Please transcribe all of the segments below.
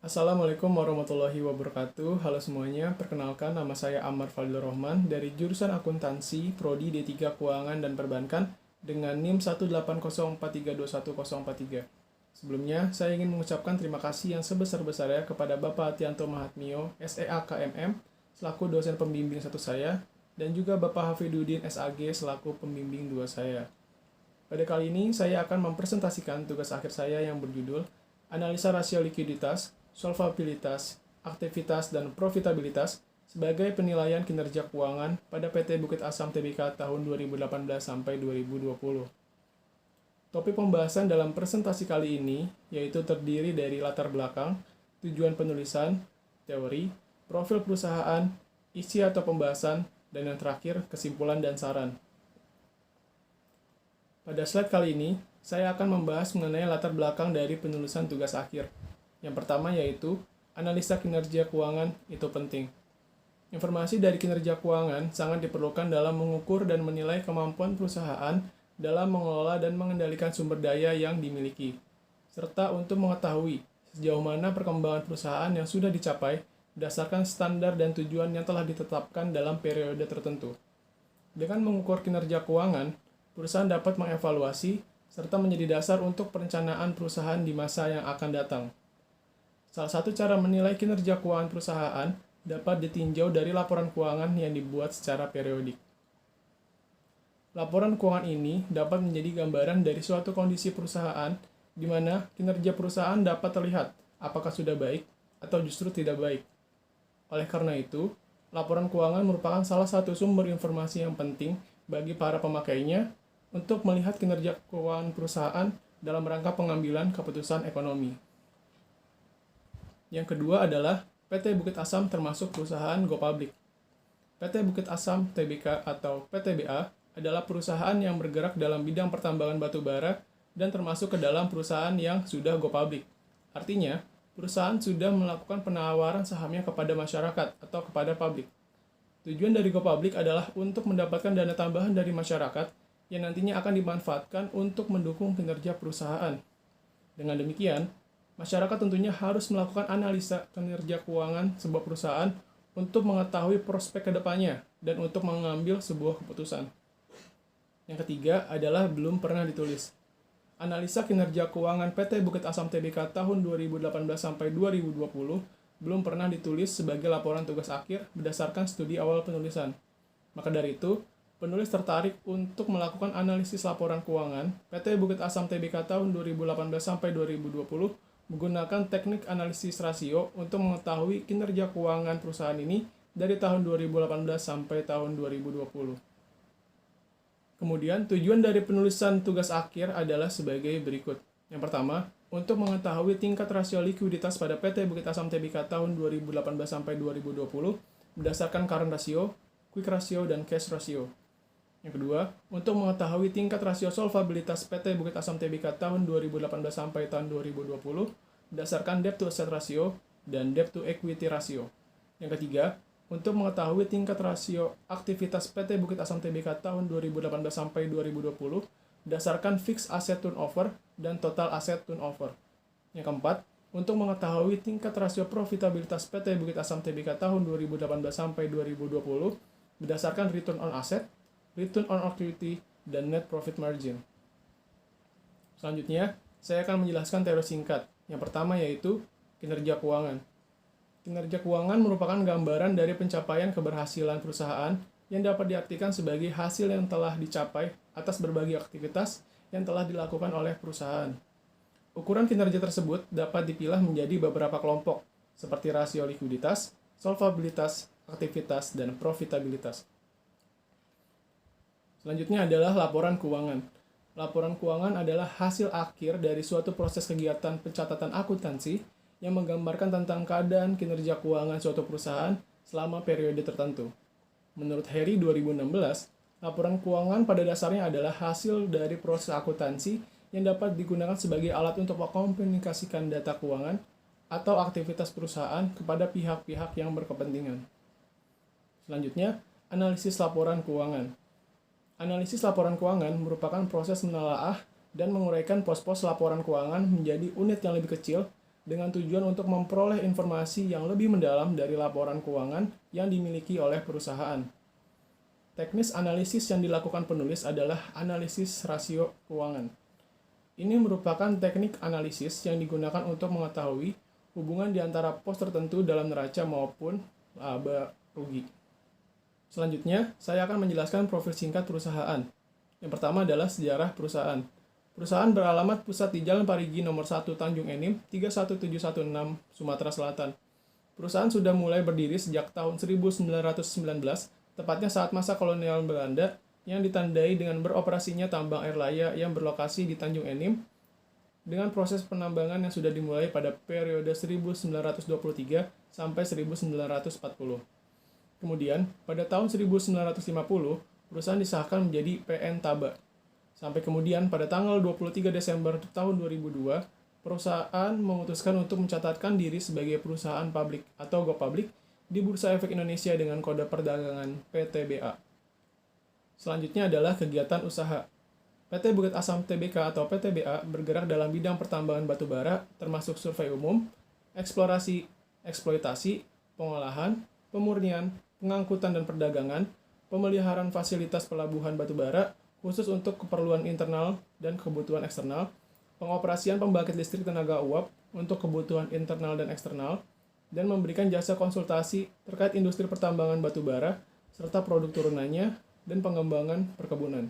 Assalamualaikum warahmatullahi wabarakatuh. Halo semuanya, perkenalkan nama saya Ammar Fadlur Rahman dari jurusan Akuntansi, Prodi D3 Keuangan dan Perbankan dengan NIM 18043210043. Sebelumnya, saya ingin mengucapkan terima kasih yang sebesar-besarnya kepada Bapak Tianto Mahatmio, SEA KMM, selaku dosen pembimbing satu saya, dan juga Bapak Hafidudin SAG selaku pembimbing dua saya. Pada kali ini, saya akan mempresentasikan tugas akhir saya yang berjudul Analisa Rasio Likuiditas, Solvabilitas, Aktivitas, dan Profitabilitas sebagai penilaian kinerja keuangan pada PT Bukit Asam Tbk tahun 2018 sampai 2020. Topik pembahasan dalam presentasi kali ini yaitu terdiri dari latar belakang, tujuan penulisan, teori, profil perusahaan, isi atau pembahasan, dan yang terakhir kesimpulan dan saran. Pada slide kali ini, saya akan membahas mengenai latar belakang dari penulisan tugas akhir. Yang pertama yaitu, analisa kinerja keuangan itu penting. Informasi dari kinerja keuangan sangat diperlukan dalam mengukur dan menilai kemampuan perusahaan dalam mengelola dan mengendalikan sumber daya yang dimiliki, serta untuk mengetahui sejauh mana perkembangan perusahaan yang sudah dicapai berdasarkan standar dan tujuan yang telah ditetapkan dalam periode tertentu. Dengan mengukur kinerja keuangan, perusahaan dapat mengevaluasi serta menjadi dasar untuk perencanaan perusahaan di masa yang akan datang. Salah satu cara menilai kinerja keuangan perusahaan dapat ditinjau dari laporan keuangan yang dibuat secara periodik. Laporan keuangan ini dapat menjadi gambaran dari suatu kondisi perusahaan di mana kinerja perusahaan dapat terlihat apakah sudah baik atau justru tidak baik. Oleh karena itu, laporan keuangan merupakan salah satu sumber informasi yang penting bagi para pemakainya untuk melihat kinerja keuangan perusahaan dalam rangka pengambilan keputusan ekonomi. Yang kedua adalah PT Bukit Asam termasuk perusahaan go public. PT Bukit Asam Tbk atau PTBA adalah perusahaan yang bergerak dalam bidang pertambangan batu bara dan termasuk ke dalam perusahaan yang sudah go public. Artinya, perusahaan sudah melakukan penawaran sahamnya kepada masyarakat atau kepada publik. Tujuan dari go public adalah untuk mendapatkan dana tambahan dari masyarakat yang nantinya akan dimanfaatkan untuk mendukung kinerja perusahaan. Dengan demikian, masyarakat tentunya harus melakukan analisa kinerja keuangan sebuah perusahaan untuk mengetahui prospek kedepannya dan untuk mengambil sebuah keputusan. Yang ketiga adalah belum pernah ditulis. Analisa kinerja keuangan PT Bukit Asam Tbk tahun 2018 sampai 2020 belum pernah ditulis sebagai laporan tugas akhir berdasarkan studi awal penulisan. Maka dari itu, penulis tertarik untuk melakukan analisis laporan keuangan PT Bukit Asam Tbk tahun 2018 sampai 2020 menggunakan teknik analisis rasio untuk mengetahui kinerja keuangan perusahaan ini dari tahun 2018 sampai tahun 2020. Kemudian, tujuan dari penulisan tugas akhir adalah sebagai berikut. Yang pertama, untuk mengetahui tingkat rasio likuiditas pada PT Bukit Asam Tbk tahun 2018 sampai 2020 berdasarkan current ratio, quick ratio, dan cash ratio. Yang kedua, untuk mengetahui tingkat rasio solvabilitas PT Bukit Asam Tbk tahun 2018 sampai tahun 2020 berdasarkan debt to asset ratio dan debt to equity ratio. Yang ketiga, untuk mengetahui tingkat rasio aktivitas PT Bukit Asam Tbk tahun 2018 sampai 2020 berdasarkan fixed asset turnover dan total asset turnover. Yang keempat, untuk mengetahui tingkat rasio profitabilitas PT Bukit Asam Tbk tahun 2018 sampai 2020 berdasarkan return on asset, return on equity, dan net profit margin. Selanjutnya, saya akan menjelaskan teori singkat. Yang pertama yaitu kinerja keuangan. Kinerja keuangan merupakan gambaran dari pencapaian keberhasilan perusahaan yang dapat diartikan sebagai hasil yang telah dicapai atas berbagai aktivitas yang telah dilakukan oleh perusahaan. Ukuran kinerja tersebut dapat dipilah menjadi beberapa kelompok, seperti rasio likuiditas, solvabilitas, aktivitas, dan profitabilitas. Selanjutnya adalah laporan keuangan. Laporan keuangan adalah hasil akhir dari suatu proses kegiatan pencatatan akuntansi yang menggambarkan tentang keadaan kinerja keuangan suatu perusahaan selama periode tertentu. Menurut Harry 2016, laporan keuangan pada dasarnya adalah hasil dari proses akuntansi yang dapat digunakan sebagai alat untuk mengkomunikasikan data keuangan atau aktivitas perusahaan kepada pihak-pihak yang berkepentingan. Selanjutnya, analisis laporan keuangan. Analisis laporan keuangan merupakan proses menelaah dan menguraikan pos-pos laporan keuangan menjadi unit yang lebih kecil dengan tujuan untuk memperoleh informasi yang lebih mendalam dari laporan keuangan yang dimiliki oleh perusahaan. Teknis analisis yang dilakukan penulis adalah analisis rasio keuangan. Ini merupakan teknik analisis yang digunakan untuk mengetahui hubungan di antara pos tertentu dalam neraca maupun laba rugi. Selanjutnya, saya akan menjelaskan profil singkat perusahaan. Yang pertama adalah sejarah perusahaan. Perusahaan beralamat pusat di Jalan Parigi nomor 1 Tanjung Enim, 31716, Sumatera Selatan. Perusahaan sudah mulai berdiri sejak tahun 1919, tepatnya saat masa kolonial Belanda, yang ditandai dengan beroperasinya tambang air laya yang berlokasi di Tanjung Enim, dengan proses penambangan yang sudah dimulai pada periode 1923 sampai 1940. Kemudian, pada tahun 1950, perusahaan disahkan menjadi PN Taba. Sampai kemudian, pada tanggal 23 Desember tahun 2002, perusahaan memutuskan untuk mencatatkan diri sebagai perusahaan publik atau go public di Bursa Efek Indonesia dengan kode perdagangan PTBA. Selanjutnya adalah kegiatan usaha. PT Bukit Asam Tbk atau PTBA bergerak dalam bidang pertambangan batu bara, termasuk survei umum, eksplorasi, eksploitasi, pengolahan, pemurnian, pengangkutan dan perdagangan, pemeliharaan fasilitas pelabuhan batu bara, khusus untuk keperluan internal dan kebutuhan eksternal, pengoperasian pembangkit listrik tenaga uap untuk kebutuhan internal dan eksternal, dan memberikan jasa konsultasi terkait industri pertambangan batu bara, serta produk turunannya, dan pengembangan perkebunan.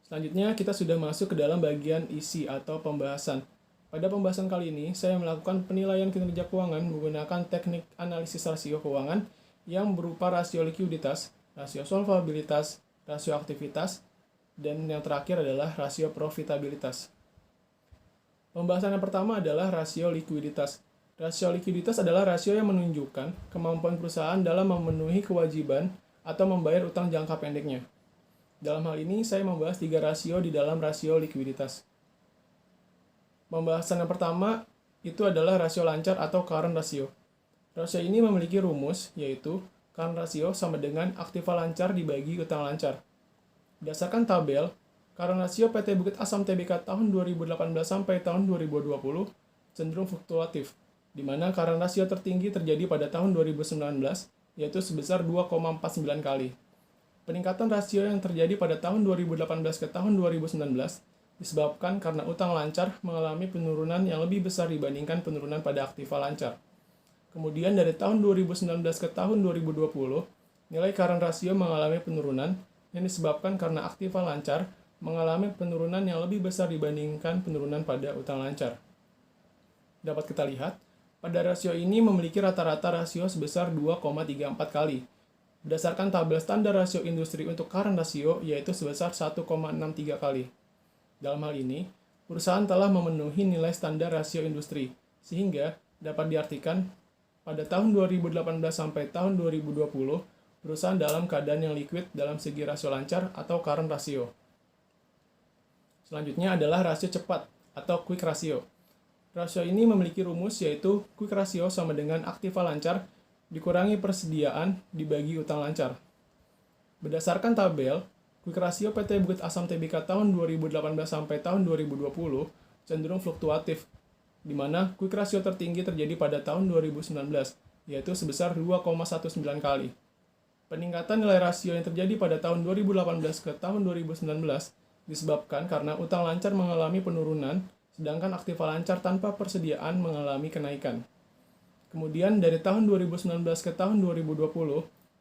Selanjutnya, kita sudah masuk ke dalam bagian isi atau pembahasan. Pada pembahasan kali ini, saya melakukan penilaian kinerja keuangan menggunakan teknik analisis rasio keuangan yang berupa rasio likuiditas, rasio solvabilitas, rasio aktivitas, dan yang terakhir adalah rasio profitabilitas. Pembahasan yang pertama adalah rasio likuiditas. Rasio likuiditas adalah rasio yang menunjukkan kemampuan perusahaan dalam memenuhi kewajiban atau membayar utang jangka pendeknya. Dalam hal ini, saya membahas 3 rasio di dalam rasio likuiditas. Pembahasan yang pertama itu adalah rasio lancar atau current ratio. Rasio ini memiliki rumus, yaitu current ratio sama dengan aktiva lancar dibagi utang lancar. Berdasarkan tabel, current ratio PT Bukit Asam Tbk tahun 2018 sampai tahun 2020 cenderung fluktuatif, di mana current ratio tertinggi terjadi pada tahun 2019, yaitu sebesar 2,49 kali. Peningkatan rasio yang terjadi pada tahun 2018 ke tahun 2019 disebabkan karena utang lancar mengalami penurunan yang lebih besar dibandingkan penurunan pada aktiva lancar. Kemudian dari tahun 2019 ke tahun 2020, nilai current ratio mengalami penurunan yang disebabkan karena aktiva lancar mengalami penurunan yang lebih besar dibandingkan penurunan pada utang lancar. Dapat kita lihat, pada rasio ini memiliki rata-rata rasio sebesar 2,34 kali. Berdasarkan tabel standar rasio industri untuk current ratio, yaitu sebesar 1,63 kali. Dalam hal ini, perusahaan telah memenuhi nilai standar rasio industri, sehingga dapat diartikan pada tahun 2018 sampai tahun 2020, perusahaan dalam keadaan yang liquid dalam segi rasio lancar atau current ratio. Selanjutnya adalah rasio cepat atau quick ratio. Rasio ini memiliki rumus yaitu quick ratio sama dengan aktiva lancar dikurangi persediaan dibagi utang lancar. Berdasarkan tabel, quick ratio PT Bukit Asam Tbk tahun 2018 sampai tahun 2020 cenderung fluktuatif, di mana quick ratio tertinggi terjadi pada tahun 2019, yaitu sebesar 2,19 kali. Peningkatan nilai rasio yang terjadi pada tahun 2018 ke tahun 2019 disebabkan karena utang lancar mengalami penurunan, sedangkan aktiva lancar tanpa persediaan mengalami kenaikan. Kemudian dari tahun 2019 ke tahun 2020,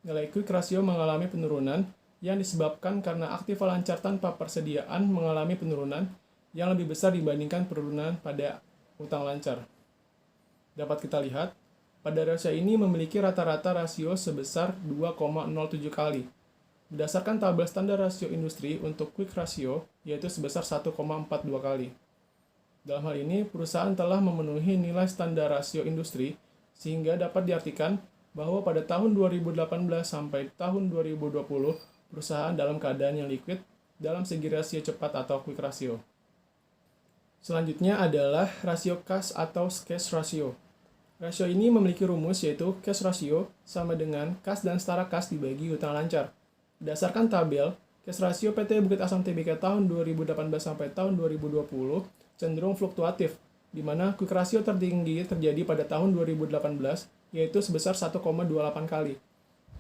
nilai quick ratio mengalami penurunan yang disebabkan karena aktiva lancar tanpa persediaan mengalami penurunan yang lebih besar dibandingkan penurunan pada utang lancar. Dapat kita lihat, pada rasio ini memiliki rata-rata rasio sebesar 2,07 kali. Berdasarkan tabel standar rasio industri untuk quick ratio, yaitu sebesar 1,42 kali. Dalam hal ini, perusahaan telah memenuhi nilai standar rasio industri, sehingga dapat diartikan bahwa pada tahun 2018 sampai tahun 2020, perusahaan dalam keadaan yang liquid dalam segi rasio cepat atau quick ratio. Selanjutnya adalah rasio kas atau cash ratio. Rasio ini memiliki rumus yaitu cash ratio sama dengan kas dan setara kas dibagi utang lancar. Berdasarkan tabel, cash ratio PT Bukit Asam Tbk tahun 2018 sampai tahun 2020 cenderung fluktuatif, di mana quick ratio tertinggi terjadi pada tahun 2018, yaitu sebesar 1,28 kali.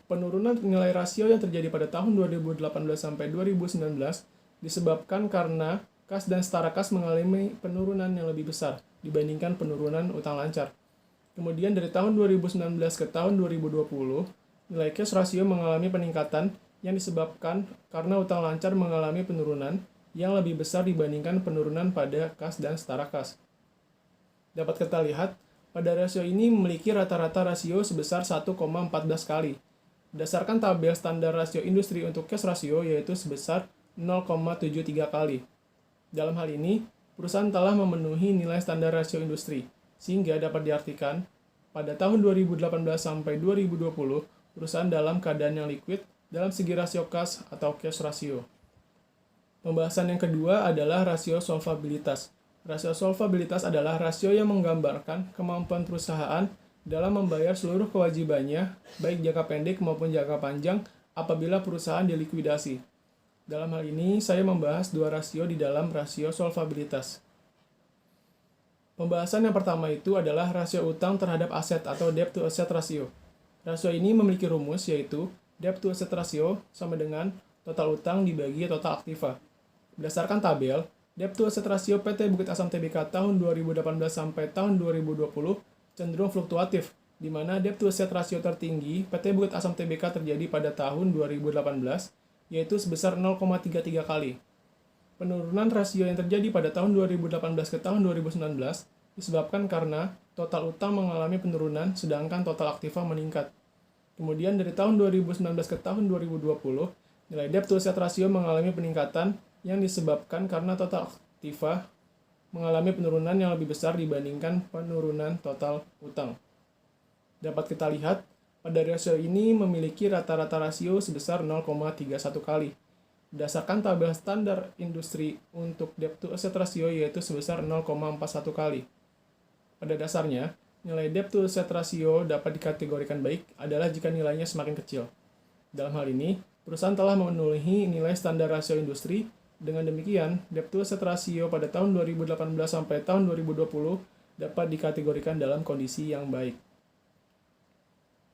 Penurunan nilai rasio yang terjadi pada tahun 2018 sampai 2019 disebabkan karena kas dan setara kas mengalami penurunan yang lebih besar dibandingkan penurunan utang lancar. Kemudian dari tahun 2019 ke tahun 2020, nilai cash ratio mengalami peningkatan yang disebabkan karena utang lancar mengalami penurunan yang lebih besar dibandingkan penurunan pada kas dan setara kas. Dapat kita lihat, pada rasio ini memiliki rata-rata rasio sebesar 1,14 kali. Berdasarkan tabel standar rasio industri untuk cash ratio yaitu sebesar 0,73 kali. Dalam hal ini, perusahaan telah memenuhi nilai standar rasio industri, sehingga dapat diartikan, pada tahun 2018 sampai 2020, perusahaan dalam keadaan yang liquid dalam segi rasio kas atau cash ratio. Pembahasan yang kedua adalah rasio solvabilitas. Rasio solvabilitas adalah rasio yang menggambarkan kemampuan perusahaan dalam membayar seluruh kewajibannya, baik jangka pendek maupun jangka panjang, apabila perusahaan dilikuidasi. Dalam hal ini, saya membahas dua rasio di dalam rasio solvabilitas. Pembahasan yang pertama itu adalah rasio utang terhadap aset atau debt to asset ratio. Rasio ini memiliki rumus yaitu debt to asset ratio sama dengan total utang dibagi total aktiva. Berdasarkan tabel, debt to asset ratio PT Bukit Asam Tbk tahun 2018 sampai tahun 2020 cenderung fluktuatif, di mana debt to asset ratio tertinggi PT Bukit Asam Tbk terjadi pada tahun 2018, yaitu sebesar 0,33 kali. Penurunan rasio yang terjadi pada tahun 2018 ke tahun 2019 disebabkan karena total utang mengalami penurunan, sedangkan total aktiva meningkat. Kemudian dari tahun 2019 ke tahun 2020, nilai debt to asset ratio mengalami peningkatan yang disebabkan karena total aktiva mengalami penurunan yang lebih besar dibandingkan penurunan total utang. Dapat kita lihat, pada rasio ini memiliki rata-rata rasio sebesar 0,31 kali. Berdasarkan tabel standar industri untuk debt to asset ratio yaitu sebesar 0,41 kali. Pada dasarnya, nilai debt to asset ratio dapat dikategorikan baik adalah jika nilainya semakin kecil. Dalam hal ini, perusahaan telah memenuhi nilai standar rasio industri. Dengan demikian, debt to asset ratio pada tahun 2018 sampai tahun 2020 dapat dikategorikan dalam kondisi yang baik.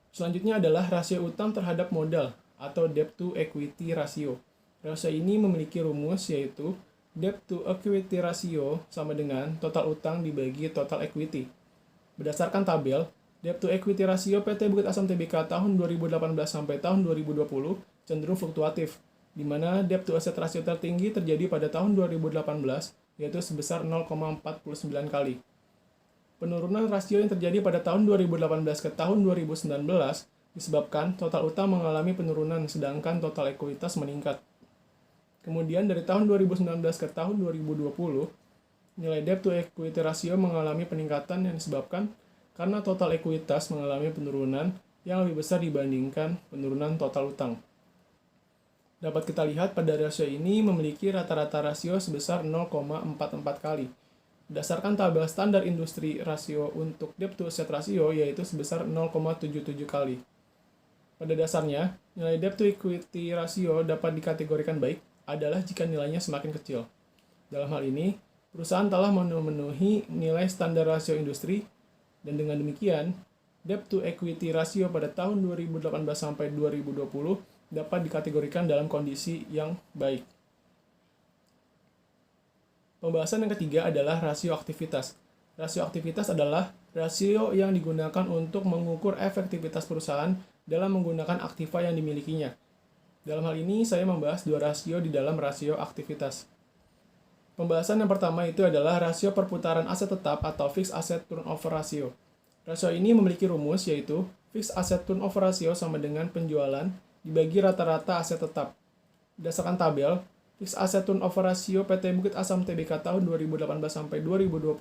Selanjutnya adalah rasio utang terhadap modal atau debt to equity ratio. Rasio ini memiliki rumus yaitu debt to equity ratio sama dengan total utang dibagi total equity. Berdasarkan tabel, debt to equity ratio PT Bukit Asam Tbk tahun 2018 sampai tahun 2020 cenderung fluktuatif, di mana debt to asset ratio tertinggi terjadi pada tahun 2018, yaitu sebesar 0,49 kali. Penurunan rasio yang terjadi pada tahun 2018 ke tahun 2019 disebabkan total utang mengalami penurunan, sedangkan total ekuitas meningkat. Kemudian dari tahun 2019 ke tahun 2020, nilai debt to equity ratio mengalami peningkatan yang disebabkan karena total ekuitas mengalami penurunan yang lebih besar dibandingkan penurunan total utang. Dapat kita lihat pada rasio ini memiliki rata-rata rasio sebesar 0,44 kali. Berdasarkan tabel standar industri rasio untuk debt to asset ratio yaitu sebesar 0,77 kali. Pada dasarnya, nilai debt to equity ratio dapat dikategorikan baik adalah jika nilainya semakin kecil. Dalam hal ini, perusahaan telah memenuhi nilai standar rasio industri, dan dengan demikian, debt to equity ratio pada tahun 2018 sampai 2020 dapat dikategorikan dalam kondisi yang baik. Pembahasan yang ketiga adalah rasio aktivitas. Rasio aktivitas adalah rasio yang digunakan untuk mengukur efektivitas perusahaan dalam menggunakan aktiva yang dimilikinya. Dalam hal ini, saya membahas dua rasio di dalam rasio aktivitas. Pembahasan yang pertama itu adalah rasio perputaran aset tetap atau fixed asset turnover ratio. Rasio ini memiliki rumus yaitu fixed asset turnover ratio sama dengan penjualan dibagi rata-rata aset tetap. Berdasarkan tabel, fixed asset turnover ratio PT Bukit Asam Tbk tahun 2018 sampai 2020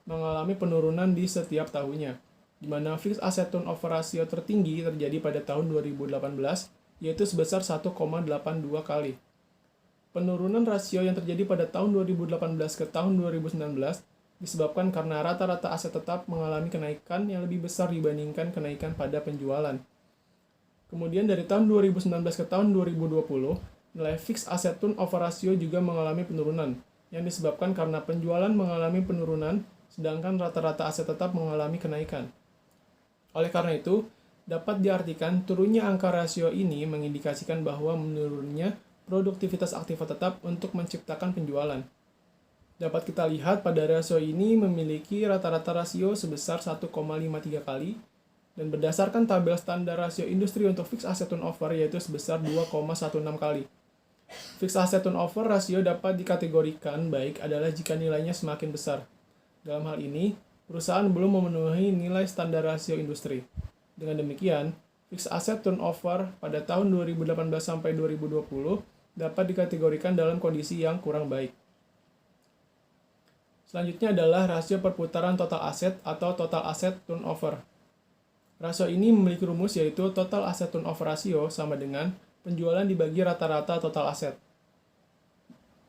mengalami penurunan di setiap tahunnya, di mana fixed asset turnover ratio tertinggi terjadi pada tahun 2018, yaitu sebesar 1,82 kali. Penurunan rasio yang terjadi pada tahun 2018 ke tahun 2019 disebabkan karena rata-rata aset tetap mengalami kenaikan yang lebih besar dibandingkan kenaikan pada penjualan. Kemudian dari tahun 2019 ke tahun 2020, nilai fixed asset turnover ratio juga mengalami penurunan, yang disebabkan karena penjualan mengalami penurunan sedangkan rata-rata aset tetap mengalami kenaikan. Oleh karena itu, dapat diartikan turunnya angka rasio ini mengindikasikan bahwa menurunnya produktivitas aktiva tetap untuk menciptakan penjualan. Dapat kita lihat pada rasio ini memiliki rata-rata rasio sebesar 1,53 kali, dan berdasarkan tabel standar rasio industri untuk fixed asset turnover yaitu sebesar 2,16 kali. Fixed asset turnover rasio dapat dikategorikan baik adalah jika nilainya semakin besar. Dalam hal ini, perusahaan belum memenuhi nilai standar rasio industri. Dengan demikian, fixed asset turnover pada tahun 2018 sampai 2020 dapat dikategorikan dalam kondisi yang kurang baik. Selanjutnya adalah rasio perputaran total aset atau total asset turnover. Rasio ini memiliki rumus yaitu total asset turnover rasio sama dengan penjualan dibagi rata-rata total aset.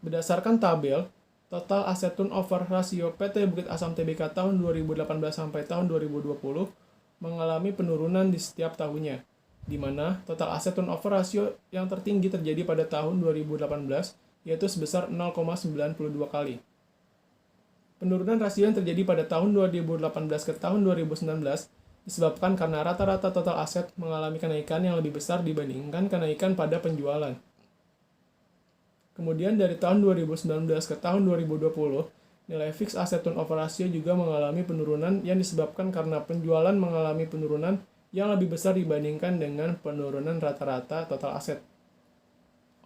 Berdasarkan tabel, total asset turnover rasio PT Bukit Asam Tbk tahun 2018 sampai tahun 2020 mengalami penurunan di setiap tahunnya, di mana total aset turnover rasio yang tertinggi terjadi pada tahun 2018, yaitu sebesar 0,92 kali. Penurunan rasio yang terjadi pada tahun 2018 ke tahun 2019 disebabkan karena rata-rata total aset mengalami kenaikan yang lebih besar dibandingkan kenaikan pada penjualan. Kemudian dari tahun 2019 ke tahun 2020, nilai fixed asset turnover ratio juga mengalami penurunan yang disebabkan karena penjualan mengalami penurunan yang lebih besar dibandingkan dengan penurunan rata-rata total aset.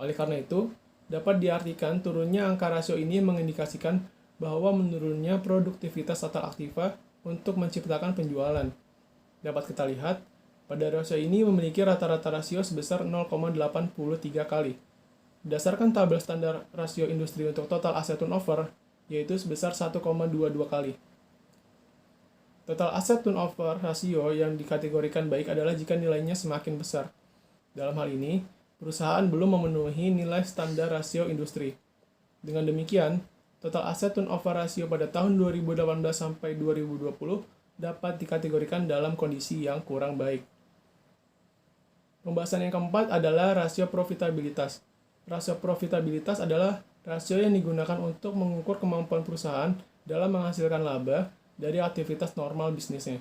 Oleh karena itu, dapat diartikan turunnya angka rasio ini mengindikasikan bahwa menurunnya produktivitas total aktiva untuk menciptakan penjualan. Dapat kita lihat, pada rasio ini memiliki rata-rata rasio sebesar 0,83 kali. Berdasarkan tabel standar rasio industri untuk total asset turnover, yaitu sebesar 1,22 kali. Total asset turnover rasio yang dikategorikan baik adalah jika nilainya semakin besar. Dalam hal ini, perusahaan belum memenuhi nilai standar rasio industri. Dengan demikian, total asset turnover rasio pada tahun 2018 sampai 2020 dapat dikategorikan dalam kondisi yang kurang baik. Pembahasan yang keempat adalah rasio profitabilitas. Rasio profitabilitas adalah rasio yang digunakan untuk mengukur kemampuan perusahaan dalam menghasilkan laba dari aktivitas normal bisnisnya.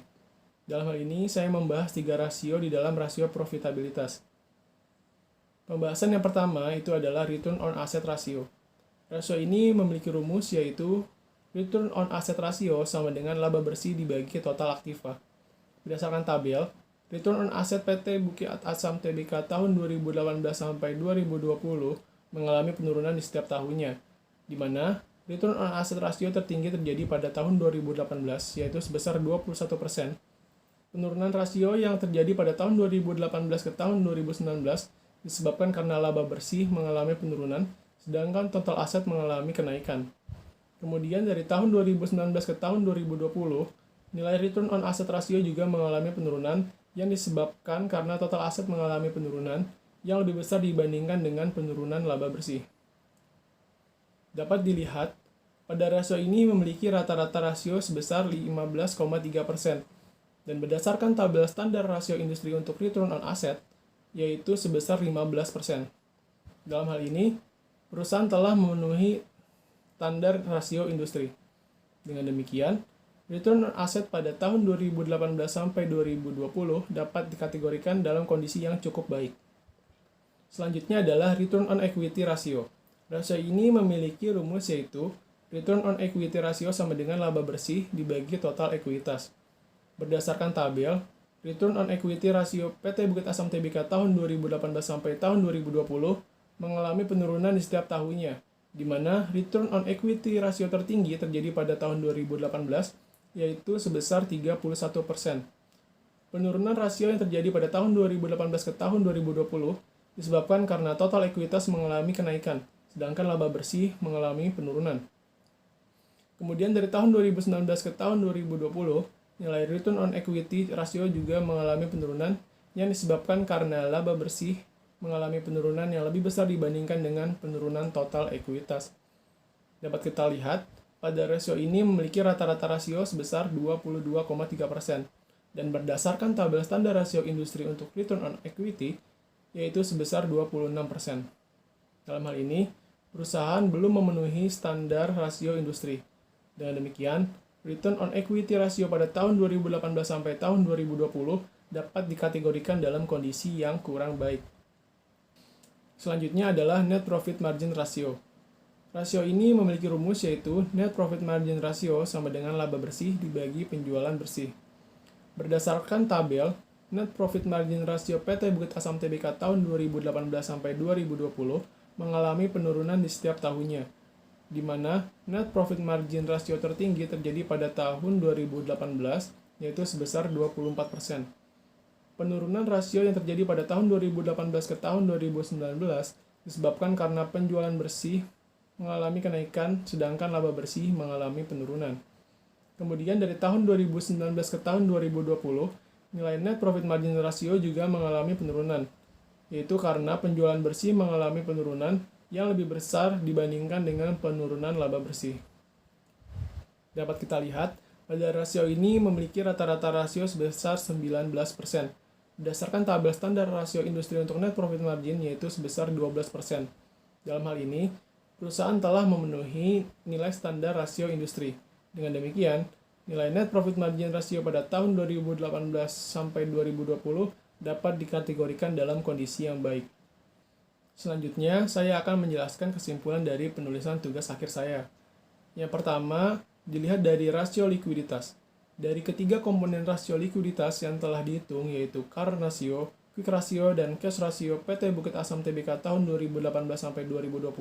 Dalam hal ini, saya membahas 3 rasio di dalam rasio profitabilitas. Pembahasan yang pertama itu adalah return on asset ratio. Rasio ini memiliki rumus yaitu return on asset ratio sama dengan laba bersih dibagi total aktiva. Berdasarkan tabel, return on asset PT Bukit Asam Tbk tahun 2018 sampai 2020 mengalami penurunan di setiap tahunnya, di mana return on asset ratio tertinggi terjadi pada tahun 2018, yaitu sebesar 21%. Penurunan rasio yang terjadi pada tahun 2018 ke tahun 2019 disebabkan karena laba bersih mengalami penurunan, sedangkan total aset mengalami kenaikan. Kemudian dari tahun 2019 ke tahun 2020, nilai return on asset ratio juga mengalami penurunan yang disebabkan karena total aset mengalami penurunan yang lebih besar dibandingkan dengan penurunan laba bersih. Dapat dilihat, pada rasio ini memiliki rata-rata rasio sebesar 15,3%, dan berdasarkan tabel standar rasio industri untuk return on asset, yaitu sebesar 15%. Dalam hal ini, perusahaan telah memenuhi standar rasio industri. Dengan demikian, return on asset pada tahun 2018 sampai 2020 dapat dikategorikan dalam kondisi yang cukup baik. Selanjutnya adalah return on equity ratio. Rasio ini memiliki rumus yaitu return on equity ratio sama dengan laba bersih dibagi total ekuitas. Berdasarkan tabel, return on equity ratio PT Bukit Asam Tbk tahun 2018 sampai tahun 2020 mengalami penurunan di setiap tahunnya, di mana return on equity ratio tertinggi terjadi pada tahun 2018, yaitu sebesar 31%. Penurunan rasio yang terjadi pada tahun 2018 ke tahun 2020 disebabkan karena total ekuitas mengalami kenaikan, sedangkan laba bersih mengalami penurunan. Kemudian dari tahun 2019 ke tahun 2020, nilai return on equity rasio juga mengalami penurunan yang disebabkan karena laba bersih mengalami penurunan yang lebih besar dibandingkan dengan penurunan total ekuitas. Dapat kita lihat, pada rasio ini memiliki rata-rata rasio sebesar 22,3%, dan berdasarkan tabel standar rasio industri untuk return on equity, yaitu sebesar 26%. Dalam hal ini, perusahaan belum memenuhi standar rasio industri. Dengan demikian, Return on equity ratio pada tahun 2018 sampai tahun 2020 dapat dikategorikan dalam kondisi yang kurang baik. Selanjutnya adalah net profit margin ratio. Rasio ini memiliki rumus yaitu net profit margin ratio sama dengan laba bersih dibagi penjualan bersih. Berdasarkan tabel, net profit margin ratio PT Bukit Asam Tbk tahun 2018 sampai 2020 mengalami penurunan di setiap tahunnya, di mana net profit margin ratio tertinggi terjadi pada tahun 2018, yaitu sebesar 24%. Penurunan rasio yang terjadi pada tahun 2018 ke tahun 2019 disebabkan karena penjualan bersih mengalami kenaikan, sedangkan laba bersih mengalami penurunan. Kemudian dari tahun 2019 ke tahun 2020, nilai net profit margin ratio juga mengalami penurunan, yaitu karena penjualan bersih mengalami penurunan yang lebih besar dibandingkan dengan penurunan laba bersih. Dapat kita lihat, pada rasio ini memiliki rata-rata rasio sebesar 19%. Berdasarkan tabel standar rasio industri untuk net profit margin yaitu sebesar 12%. Dalam hal ini, perusahaan telah memenuhi nilai standar rasio industri. Dengan demikian, nilai net profit margin ratio pada tahun 2018 sampai 2020 dapat dikategorikan dalam kondisi yang baik. Selanjutnya, saya akan menjelaskan kesimpulan dari penulisan tugas akhir saya. Yang pertama, dilihat dari rasio likuiditas. Dari ketiga komponen rasio likuiditas yang telah dihitung yaitu current ratio, quick ratio, dan cash ratio PT Bukit Asam Tbk tahun 2018 sampai 2020,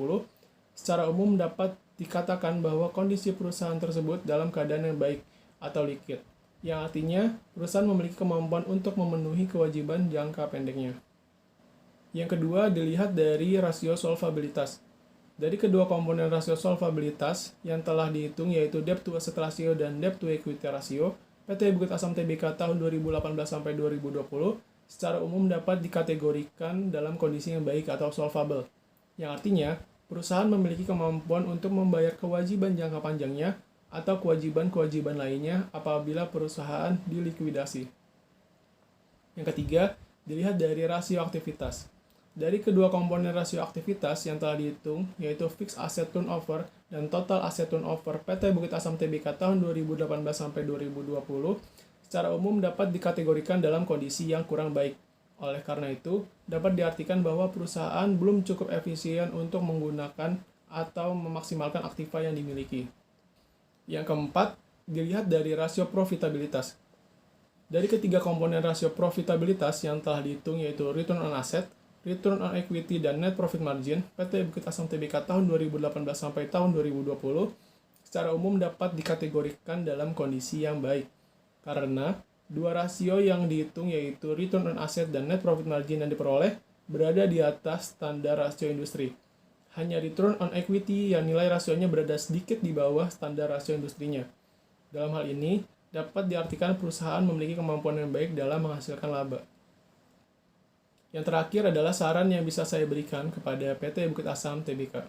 secara umum dapat dikatakan bahwa kondisi perusahaan tersebut dalam keadaan yang baik atau liquid, yang artinya perusahaan memiliki kemampuan untuk memenuhi kewajiban jangka pendeknya. Yang kedua, dilihat dari rasio solvabilitas. Dari kedua komponen rasio solvabilitas yang telah dihitung yaitu debt to asset ratio dan debt to equity ratio, PT Bukit Asam Tbk tahun 2018 sampai 2020 secara umum dapat dikategorikan dalam kondisi yang baik atau solvable, yang artinya perusahaan memiliki kemampuan untuk membayar kewajiban jangka panjangnya atau kewajiban-kewajiban lainnya apabila perusahaan dilikuidasi. Yang ketiga, dilihat dari rasio aktivitas. Dari kedua komponen rasio aktivitas yang telah dihitung, yaitu fixed asset turnover dan total asset turnover PT Bukit Asam Tbk tahun 2018 sampai 2020, secara umum dapat dikategorikan dalam kondisi yang kurang baik. Oleh karena itu, dapat diartikan bahwa perusahaan belum cukup efisien untuk menggunakan atau memaksimalkan aktiva yang dimiliki. Yang keempat, dilihat dari rasio profitabilitas. Dari ketiga komponen rasio profitabilitas yang telah dihitung yaitu return on asset, return on equity, dan net profit margin, PT Bukit Asam Tbk tahun 2018 sampai tahun 2020, secara umum dapat dikategorikan dalam kondisi yang baik. Karena dua rasio yang dihitung yaitu return on asset dan net profit margin yang diperoleh berada di atas standar rasio industri. Hanya return on equity yang nilai rasionya berada sedikit di bawah standar rasio industrinya. Dalam hal ini, dapat diartikan perusahaan memiliki kemampuan yang baik dalam menghasilkan laba. Yang terakhir adalah saran yang bisa saya berikan kepada PT Bukit Asam Tbk.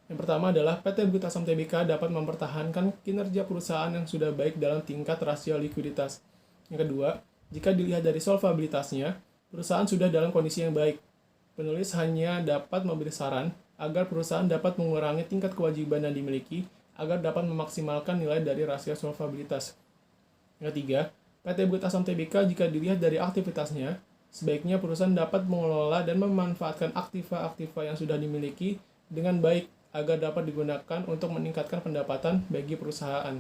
Yang pertama adalah PT Bukit Asam Tbk dapat mempertahankan kinerja perusahaan yang sudah baik dalam tingkat rasio likuiditas. Yang kedua, jika dilihat dari solvabilitasnya, perusahaan sudah dalam kondisi yang baik. Penulis hanya dapat memberi saran agar perusahaan dapat mengurangi tingkat kewajiban yang dimiliki agar dapat memaksimalkan nilai dari rasio solvabilitas. Yang ketiga, PT Bukit Asam Tbk jika dilihat dari aktivitasnya, sebaiknya perusahaan dapat mengelola dan memanfaatkan aktiva-aktiva yang sudah dimiliki dengan baik agar dapat digunakan untuk meningkatkan pendapatan bagi perusahaan.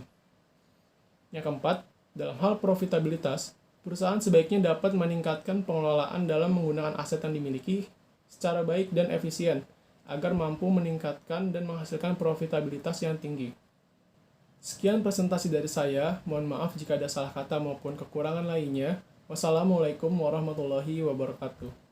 Yang keempat, dalam hal profitabilitas, perusahaan sebaiknya dapat meningkatkan pengelolaan dalam menggunakan aset yang dimiliki secara baik dan efisien agar mampu meningkatkan dan menghasilkan profitabilitas yang tinggi. Sekian presentasi dari saya, mohon maaf jika ada salah kata maupun kekurangan lainnya. Wassalamualaikum warahmatullahi wabarakatuh.